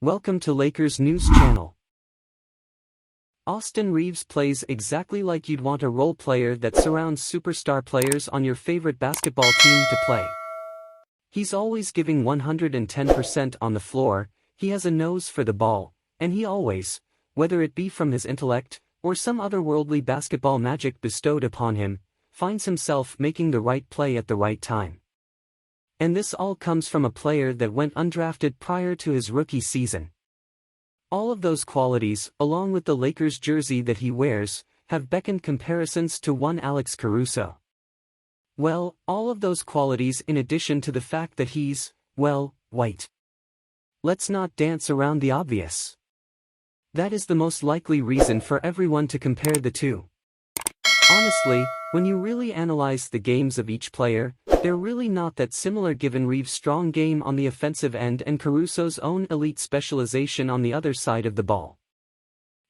Welcome to Lakers News Channel. Austin Reaves plays exactly like you'd want a role player that surrounds superstar players on your favorite basketball team to play. He's always giving 110% on the floor, he has a nose for the ball, and he always, whether it be from his intellect, or some otherworldly basketball magic bestowed upon him, finds himself making the right play at the right time. And this all comes from a player that went undrafted prior to his rookie season. All of those qualities, along with the Lakers jersey that he wears, have beckoned comparisons to one Alex Caruso. Well, all of those qualities in addition to the fact that he's, well, white. Let's not dance around the obvious. That is the most likely reason for everyone to compare the two. Honestly, when you really analyze the games of each player, they're really not that similar given Reaves' strong game on the offensive end and Caruso's own elite specialization on the other side of the ball.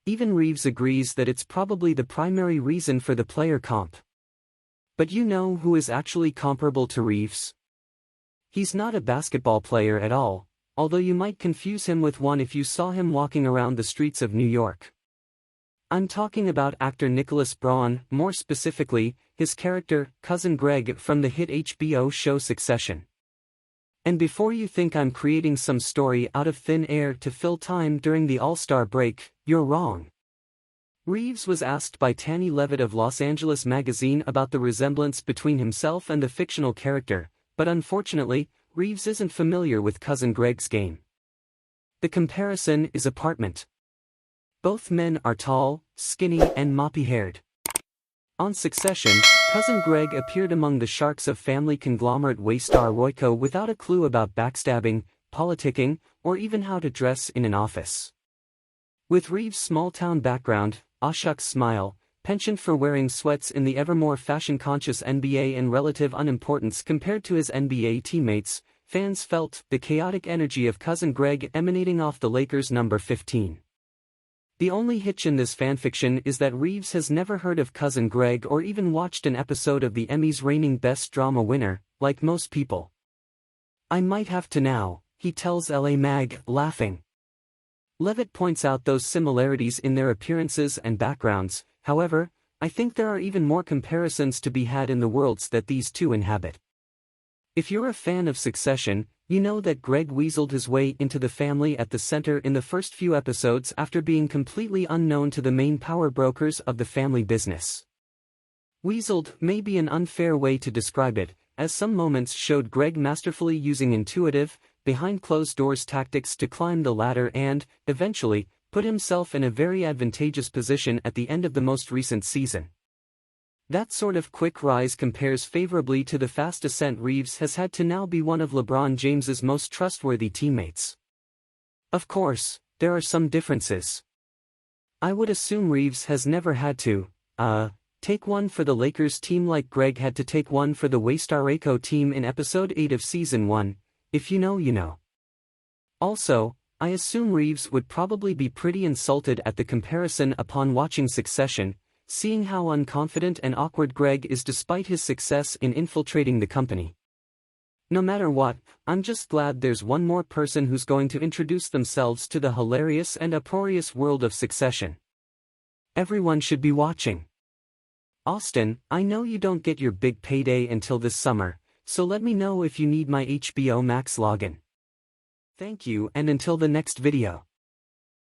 Even Reaves agrees that it's probably the primary reason for the player comp. But you know who is actually comparable to Reaves? He's not a basketball player at all, although you might confuse him with one if you saw him walking around the streets of New York. I'm talking about actor Nicholas Braun, more specifically, his character, Cousin Greg from the hit HBO show Succession. And before you think I'm creating some story out of thin air to fill time during the All-Star break, you're wrong. Reaves was asked by Tani Levitt of Los Angeles Magazine about the resemblance between himself and the fictional character, but unfortunately, Reaves isn't familiar with Cousin Greg's game. The comparison is apartment. Both men are tall, skinny and moppy-haired. On Succession, Cousin Greg appeared among the sharks of family conglomerate Waystar Royco without a clue about backstabbing, politicking, or even how to dress in an office. With Reaves' small-town background, Ashok's smile, penchant for wearing sweats in the ever more fashion-conscious NBA and relative unimportance compared to his NBA teammates, fans felt the chaotic energy of Cousin Greg emanating off the Lakers' number 15. The only hitch in this fanfiction is that Reaves has never heard of Cousin Greg or even watched an episode of the Emmys' reigning Best Drama winner, like most people. I might have to now, he tells LA Mag, laughing. Levitt points out those similarities in their appearances and backgrounds, however, I think there are even more comparisons to be had in the worlds that these two inhabit. If you're a fan of Succession, you know that Greg weaseled his way into the family at the center in the first few episodes after being completely unknown to the main power brokers of the family business. Weaseled may be an unfair way to describe it, as some moments showed Greg masterfully using intuitive, behind-closed-doors tactics to climb the ladder and, eventually, put himself in a very advantageous position at the end of the most recent season. That sort of quick rise compares favorably to the fast ascent Reaves has had to now be one of LeBron James's most trustworthy teammates. Of course, there are some differences. I would assume Reaves has never had to, take one for the Lakers team like Greg had to take one for the Waystar Royco team in episode 8 of season 1, if you know you know. Also, I assume Reaves would probably be pretty insulted at the comparison upon watching Succession, seeing how unconfident and awkward Greg is despite his success in infiltrating the company. No matter what, I'm just glad there's one more person who's going to introduce themselves to the hilarious and uproarious world of Succession. Everyone should be watching. Austin, I know you don't get your big payday until this summer, so let me know if you need my HBO Max login. Thank you and until the next video.